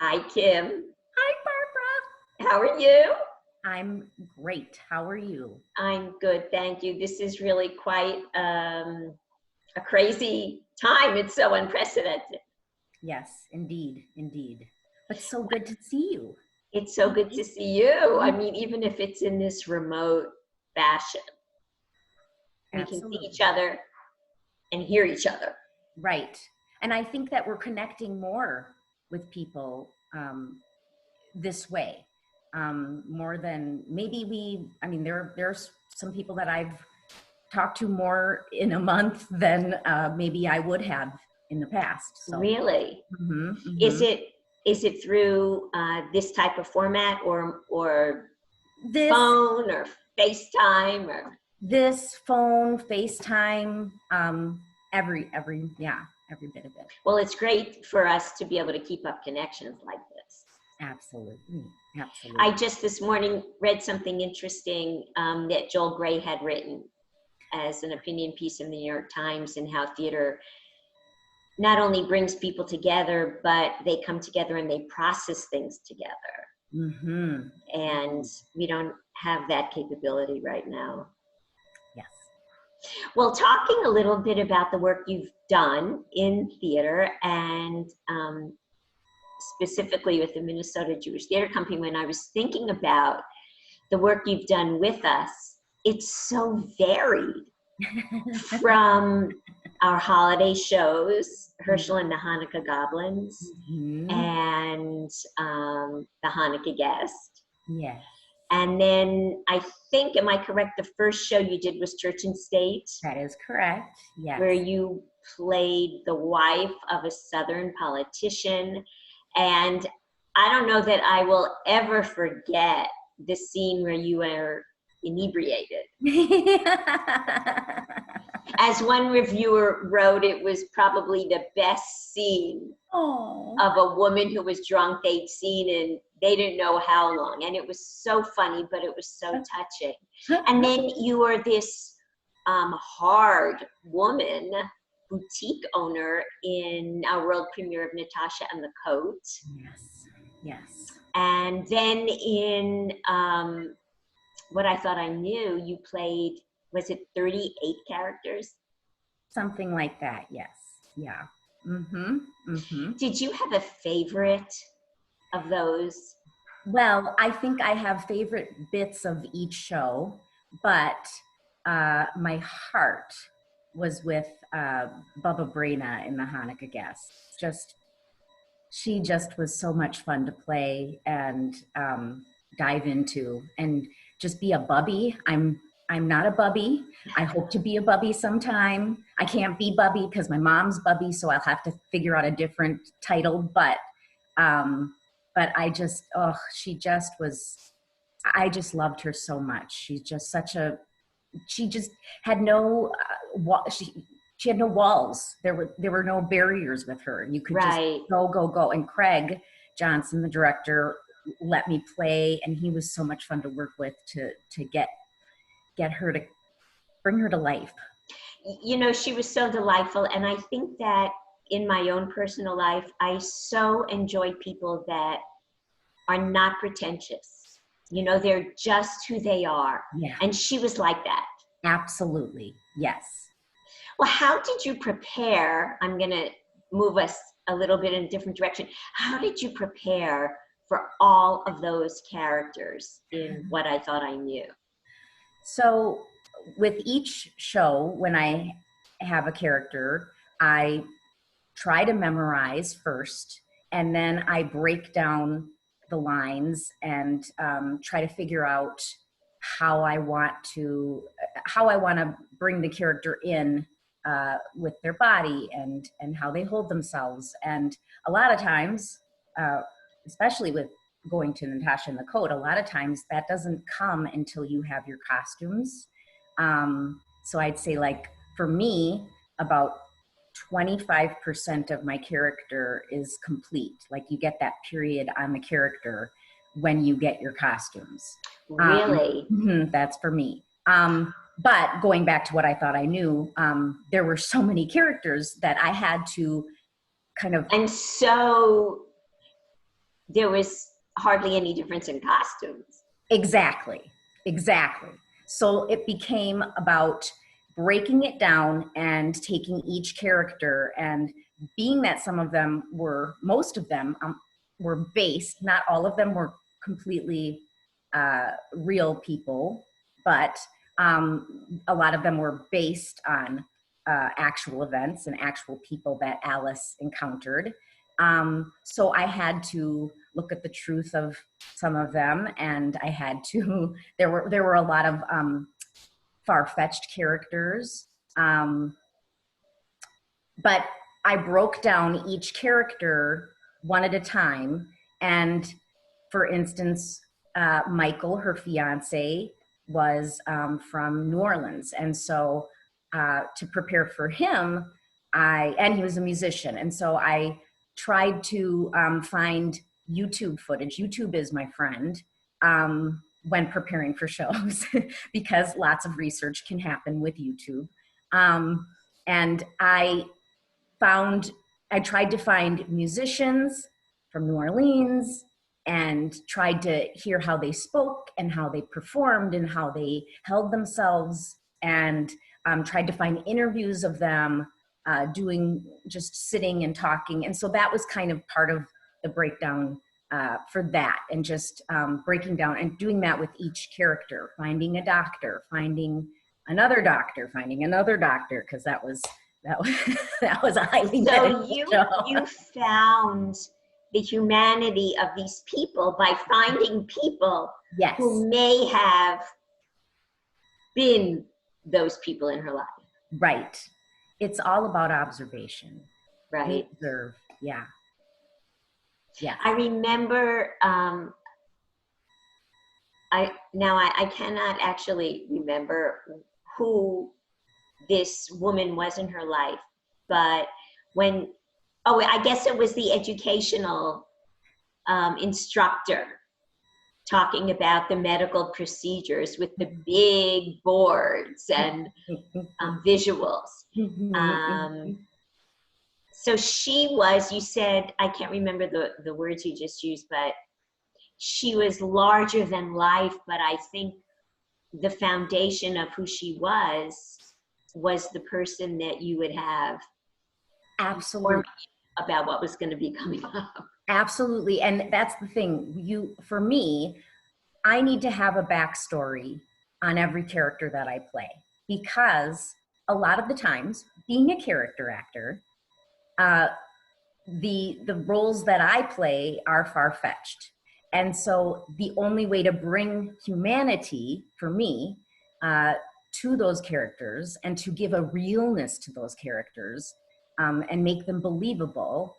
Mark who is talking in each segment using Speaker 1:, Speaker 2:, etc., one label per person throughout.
Speaker 1: Hi, Kim.
Speaker 2: Hi, Barbara.
Speaker 1: How are you?
Speaker 2: I'm great. How are you?
Speaker 1: I'm good, thank you. This is really quite a crazy time. It's so unprecedented.
Speaker 2: Yes, indeed, indeed. But so good to see you.
Speaker 1: It's so good to see you. I mean, even if it's in this remote fashion, we can see each
Speaker 2: Absolutely.
Speaker 1: other and hear each other.
Speaker 2: Right. And I think that we're connecting more with people this way, more than maybe there's some people that I've talked to more in a month than maybe I would have in the past. So.
Speaker 1: Really?
Speaker 2: Mhm,
Speaker 1: Is
Speaker 2: mhm.
Speaker 1: it through this type of format or
Speaker 2: This
Speaker 1: phone or FaceTime or?
Speaker 2: this phone, FaceTime, every bit of it.
Speaker 1: Well, it's great for us to be able to keep up connections like this.
Speaker 2: Absolutely.
Speaker 1: I just this morning read something interesting that Joel Gray had written as an opinion piece in the New York Times, and how theater not only brings people together, but they come together and they process things together.
Speaker 2: Mm-hmm.
Speaker 1: And we don't have that capability right now.
Speaker 2: Yes.
Speaker 1: Well, talking a little bit about the work you've done in theater, and specifically with the Minnesota Jewish Theater Company, when I was thinking about the work you've done with us, it's so varied. From our holiday shows, Herschel and the Hanukkah Goblins,
Speaker 2: Mm-hmm.
Speaker 1: and the Hanukkah Guest.
Speaker 2: Yes.
Speaker 1: And then I think, am I correct, the first show you did was Church and State?
Speaker 2: That is correct. Yes.
Speaker 1: Where you played the wife of a Southern politician. And I don't know that I will ever forget the scene where you were inebriated. As one reviewer wrote, it was probably the best scene of a woman who was drunk they'd seen in they didn't know how long. And it was so funny, but it was so touching. And then you were this hard woman, boutique owner in our world premiere of Natasha and the Coat.
Speaker 2: Yes, yes.
Speaker 1: And then in What I Thought I Knew, you played, was it 38 characters?
Speaker 2: Something like that, yes. Yeah. Mm-hmm. Mm-hmm.
Speaker 1: Did you have a favorite of those?
Speaker 2: Well, I think I have favorite bits of each show, but my heart was with Bubba Brena in the Hanukkah Guest. She just was so much fun to play and dive into, and just be a bubby. I'm not a bubby. I hope to be a bubby sometime. I can't be bubby because my mom's bubby, so I'll have to figure out a different title. But I just, she just was, I just loved her so much. She's just she just had no, she had no walls. There were no barriers with her. You could just go. And Craig Johnson, the director, let me play, and he was so much fun to work with to get her to bring her to life.
Speaker 1: You know, she was so delightful, and I think that in my own personal life, I so enjoy people that are not pretentious. You know, they're just who they are.
Speaker 2: Yeah.
Speaker 1: And she was like that.
Speaker 2: Absolutely. Yes.
Speaker 1: Well, how did you prepare? I'm going to move us a little bit in a different direction. How did you prepare for all of those characters in What I Thought I Knew?
Speaker 2: So with each show, when I have a character, I try to memorize first, and then I break down the lines and try to figure out how I want to bring the character in with their body and how they hold themselves. And a lot of times, especially with going to Natasha and the Coat, a lot of times that doesn't come until you have your costumes. So I'd say, like, for me, about 25% of my character is complete. Like, you get that period on the character when you get your costumes.
Speaker 1: Really?
Speaker 2: That's for me. But going back to What I Thought I Knew, there were so many characters that I had to kind of...
Speaker 1: And so there was hardly any difference in costumes.
Speaker 2: Exactly. So it became about breaking it down and taking each character, and being that most of them were based, not all of them were completely real people, but a lot of them were based on actual events and actual people that Alice encountered. So I had to look at the truth of some of them, and I had to, there were a lot of far-fetched characters, but I broke down each character one at a time. And for instance, Michael, her fiance, was from New Orleans. And so to prepare for him, and he was a musician. And so I tried to find YouTube footage. YouTube is my friend when preparing for shows because lots of research can happen with YouTube. And I tried to find musicians from New Orleans and tried to hear how they spoke and how they performed and how they held themselves, and tried to find interviews of them just sitting and talking. And so that was kind of part of the breakdown for that, and just breaking down and doing that with each character, finding a doctor, finding another doctor, because that was a highly
Speaker 1: so
Speaker 2: show.
Speaker 1: You found the humanity of these people by finding people
Speaker 2: yes.
Speaker 1: who may have been those people in her life.
Speaker 2: Right. It's all about observation.
Speaker 1: Right.
Speaker 2: Observe. Yeah. Yeah.
Speaker 1: I remember, I cannot actually remember who this woman was in her life, but I guess it was the educational instructor talking about the medical procedures with the big boards and visuals. So she was, you said, I can't remember the words you just used, but she was larger than life, but I think the foundation of who she was the person that you would have
Speaker 2: absolutely
Speaker 1: about what was going to be coming up.
Speaker 2: Absolutely. And that's the thing. For me, I need to have a backstory on every character that I play, because a lot of the times, being a character actor, the roles that I play are far-fetched. And so the only way to bring humanity for me to those characters, and to give a realness to those characters, and make them believable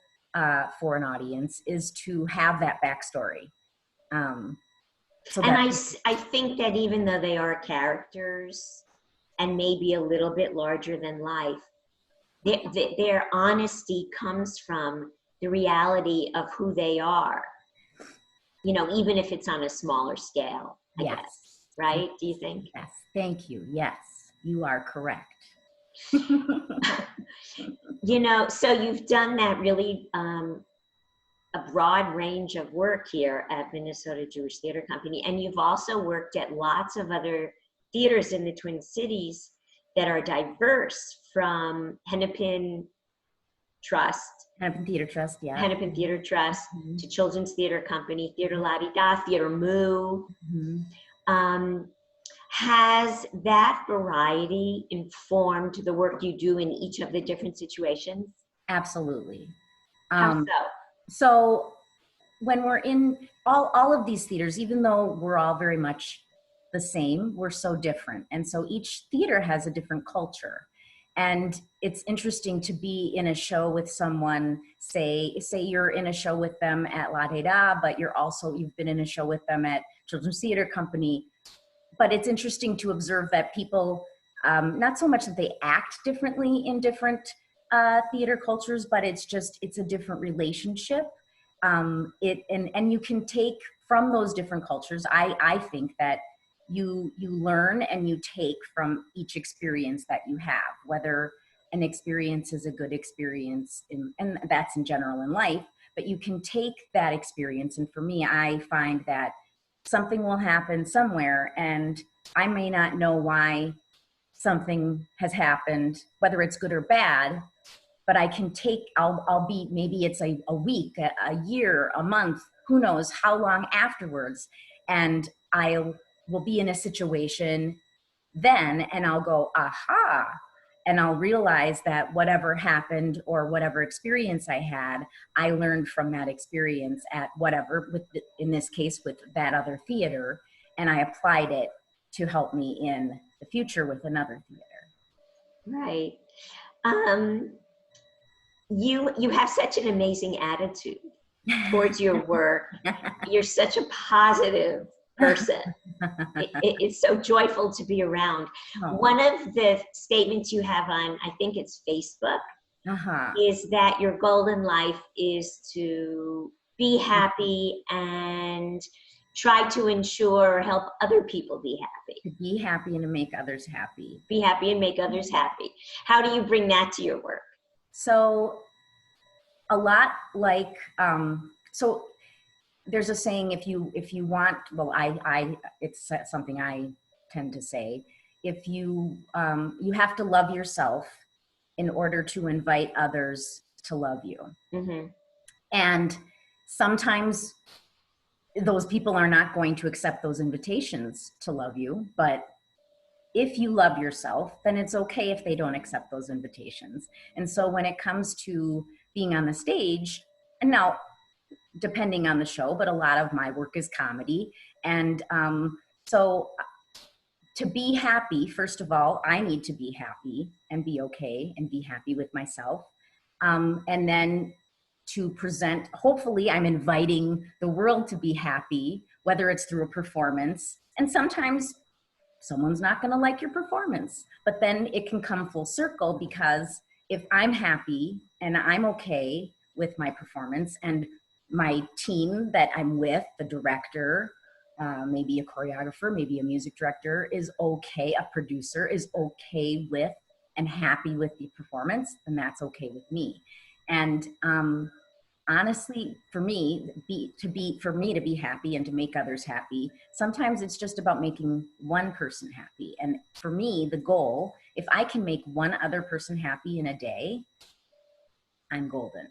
Speaker 2: for an audience, is to have that backstory.
Speaker 1: I think that even though they are characters and maybe a little bit larger than life, their honesty comes from the reality of who they are, even if it's on a smaller scale, I guess, right? Do you think?
Speaker 2: Yes, thank you. Yes, you are correct.
Speaker 1: So you've done that really a broad range of work here at Minnesota Jewish Theater Company, and you've also worked at lots of other theaters in the Twin Cities that are diverse, from Hennepin Theater Trust, to Children's Theater Company, Theater La Di Da, Theater Moo. Has that variety informed the work you do in each of the different situations?
Speaker 2: Absolutely.
Speaker 1: How so?
Speaker 2: So when we're in all of these theaters, even though we're all very much the same, we're so different. And so each theater has a different culture. And it's interesting to be in a show with someone, say you're in a show with them at La Di Da, but you've been in a show with them at Children's Theater Company. But it's interesting to observe that people, not so much that they act differently in different theater cultures, but it's a different relationship. And you can take from those different cultures, I think that you learn and you take from each experience that you have, whether an experience is a good experience, and that's in general in life, but you can take that experience. And for me, I find that something will happen somewhere and I may not know why something has happened, whether it's good or bad, but I can take, I'll be, maybe it's a week, a year, a month, who knows how long afterwards. And I will be in a situation then and I'll go, aha. And I'll realize that whatever happened or whatever experience I had, I learned from that experience at whatever, with in this case, with that other theater, and I applied it to help me in the future with another theater.
Speaker 1: Right. You have such an amazing attitude towards your work. You're such a positive person. It's so joyful to be around. Oh. One of the statements you have on, I think it's Facebook, is that your goal in life is to be happy and try to ensure or help other people be happy.
Speaker 2: To be happy and to make others happy.
Speaker 1: Be happy and make others happy. How do you bring that to your work?
Speaker 2: So a lot like, so there's a saying, if you want, well, it's something I tend to say, if you have to love yourself in order to invite others to love you. Mm-hmm. And sometimes those people are not going to accept those invitations to love you, but if you love yourself, then it's okay if they don't accept those invitations. And so when it comes to being on the stage, and now depending on the show, but a lot of my work is comedy. And so to be happy, first of all, I need to be happy and be okay and be happy with myself. And then to present, hopefully I'm inviting the world to be happy, whether it's through a performance. And sometimes someone's not going to like your performance, but then it can come full circle, because if I'm happy and I'm okay with my performance and my team that I'm with, the director, maybe a choreographer, maybe a music director is okay, a producer is okay with and happy with the performance, then that's okay with me. And honestly, for me to be happy and to make others happy, sometimes it's just about making one person happy. And for me, the goal, if I can make one other person happy in a day, I'm golden.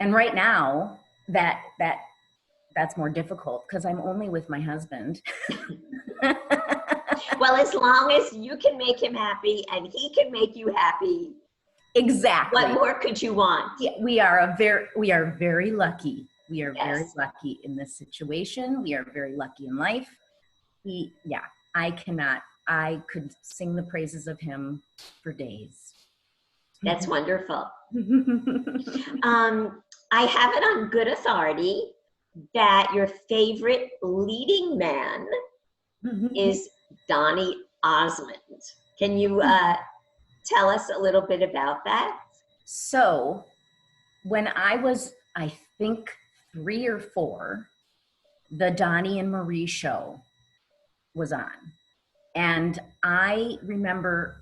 Speaker 2: And right now, that's more difficult because I'm only with my husband.
Speaker 1: Well, as long as you can make him happy and he can make you happy.
Speaker 2: Exactly.
Speaker 1: What more could you want?
Speaker 2: Yeah, we are very lucky. We are very lucky in this situation. We are very lucky in life. I could sing the praises of him for days.
Speaker 1: That's wonderful. I have it on good authority that your favorite leading man is Donny Osmond. Can you tell us a little bit about that?
Speaker 2: So when I was, I think 3 or 4, the Donny and Marie show was on. And I remember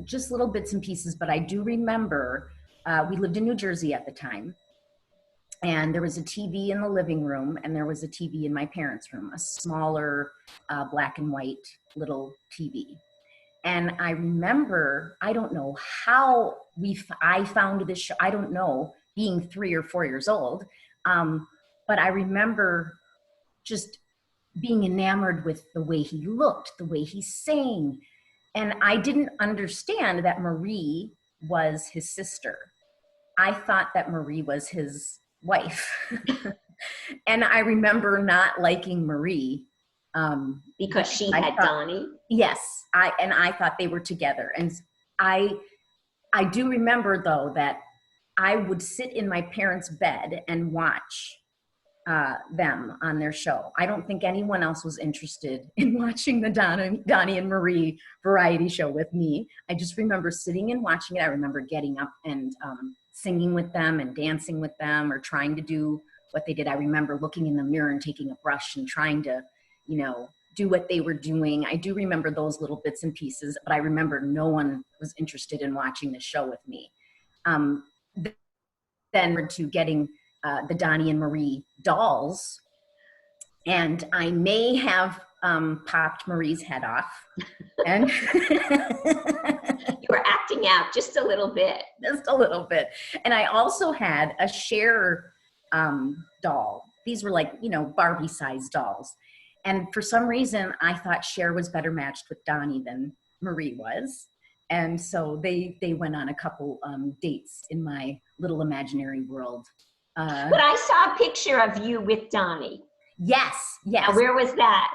Speaker 2: just little bits and pieces, but I do remember we lived in New Jersey at the time. And there was a TV in the living room and there was a TV in my parents' room, a smaller black and white little TV. And I remember, I don't know how I found this show. I don't know, being 3 or 4 years old. But I remember just being enamored with the way he looked, the way he sang. And I didn't understand that Marie was his sister. I thought that Marie was his wife. And I remember not liking Marie.
Speaker 1: Because she had Donny?
Speaker 2: Yes, I thought they were together. And I do remember, though, that I would sit in my parents' bed and watch them on their show. I don't think anyone else was interested in watching the Donny and Marie variety show with me. I just remember sitting and watching it. I remember getting up and singing with them and dancing with them or trying to do what they did. I remember looking in the mirror and taking a brush and trying to, do what they were doing. I do remember those little bits and pieces, but I remember no one was interested in watching the show with me. then to getting the Donny and Marie dolls. And I may have popped Marie's head off. And
Speaker 1: you were acting out just a little bit.
Speaker 2: Just a little bit. And I also had a Cher doll. These were like, you know, Barbie-sized dolls. And for some reason, I thought Cher was better matched with Donny than Marie was. And so they went on a couple dates in my little imaginary world.
Speaker 1: But I saw a picture of you with Donny.
Speaker 2: Yes, yes.
Speaker 1: Now, where was that?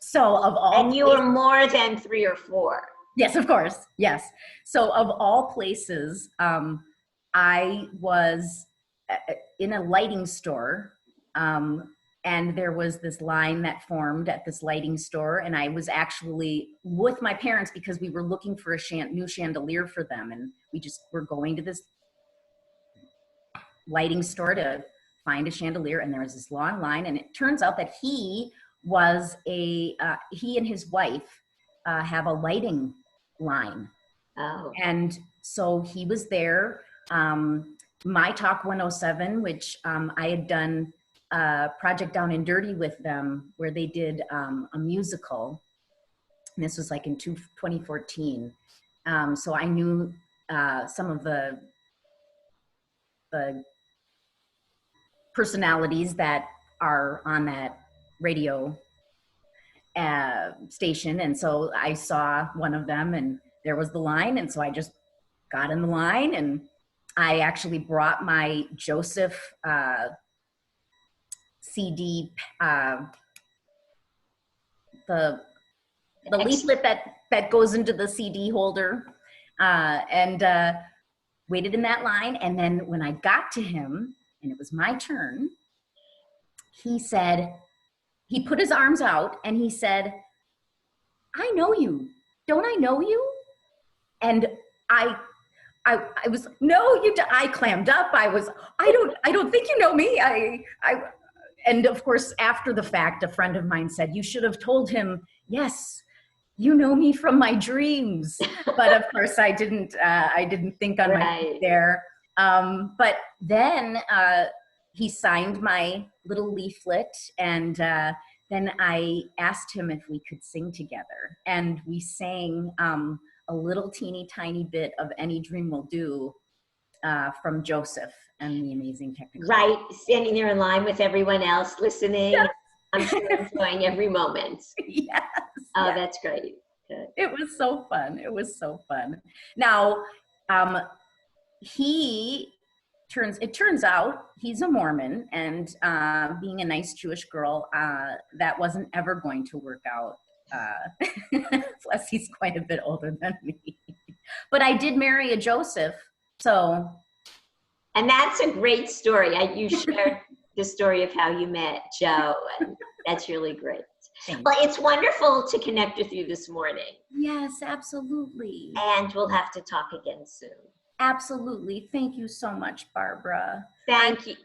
Speaker 2: So of all
Speaker 1: And you were more than 3 or 4.
Speaker 2: Yes, of course. Yes. So of all places, I was in a lighting store, and there was this line that formed at this lighting store, and I was actually with my parents because we were looking for a new chandelier for them, and we just were going to this lighting store to find a chandelier, and there was this long line, and it turns out that he and his wife have a lighting line.
Speaker 1: Oh.
Speaker 2: And so he was there. My Talk 107, which I had done a project Down and Dirty with them where they did a musical. And this was like in 2014. So I knew some of the personalities that are on that radio station. And so I saw one of them and there was the line. And so I just got in the line, and I actually brought my Joseph CD, the leaflet that goes into the CD holder, and waited in that line. And then when I got to him and it was my turn, he said, he put his arms out and he said, "I know you. Don't I know you?" And I was, "No, you." I clammed up. I don't think you know me. And of course, after the fact, a friend of mine said, "You should have told him, yes, you know me from my dreams." But of course, I didn't think on my feet there. But then he signed my little leaflet, and then I asked him if we could sing together, and we sang a little teeny tiny bit of "Any Dream Will Do" from Joseph and the Amazing Technicolor.
Speaker 1: Right, standing there in line with everyone else, listening. Yes. I'm sure enjoying every moment.
Speaker 2: Yes.
Speaker 1: Oh,
Speaker 2: yes.
Speaker 1: That's great. Good.
Speaker 2: It was so fun. It was so fun. Now, it turns out he's a Mormon, and being a nice Jewish girl, that wasn't ever going to work out. Plus, he's quite a bit older than me. But I did marry a Joseph, so.
Speaker 1: And that's a great story. You shared the story of how you met Joe, and that's really great. Well, it's wonderful to connect with you this morning.
Speaker 2: Yes, absolutely.
Speaker 1: And we'll have to talk again soon.
Speaker 2: Absolutely. Thank you so much, Barbara.
Speaker 1: Thank you.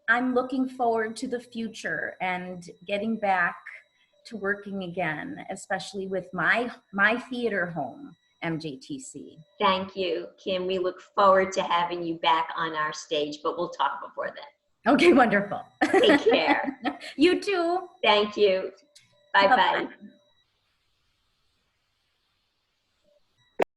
Speaker 2: I'm looking forward to the future and getting back to working again, especially with my theater home, MJTC.
Speaker 1: Thank you, Kim. We look forward to having you back on our stage, but we'll talk before then.
Speaker 2: Okay, wonderful.
Speaker 1: Take care.
Speaker 2: You too.
Speaker 1: Thank you. Bye-bye.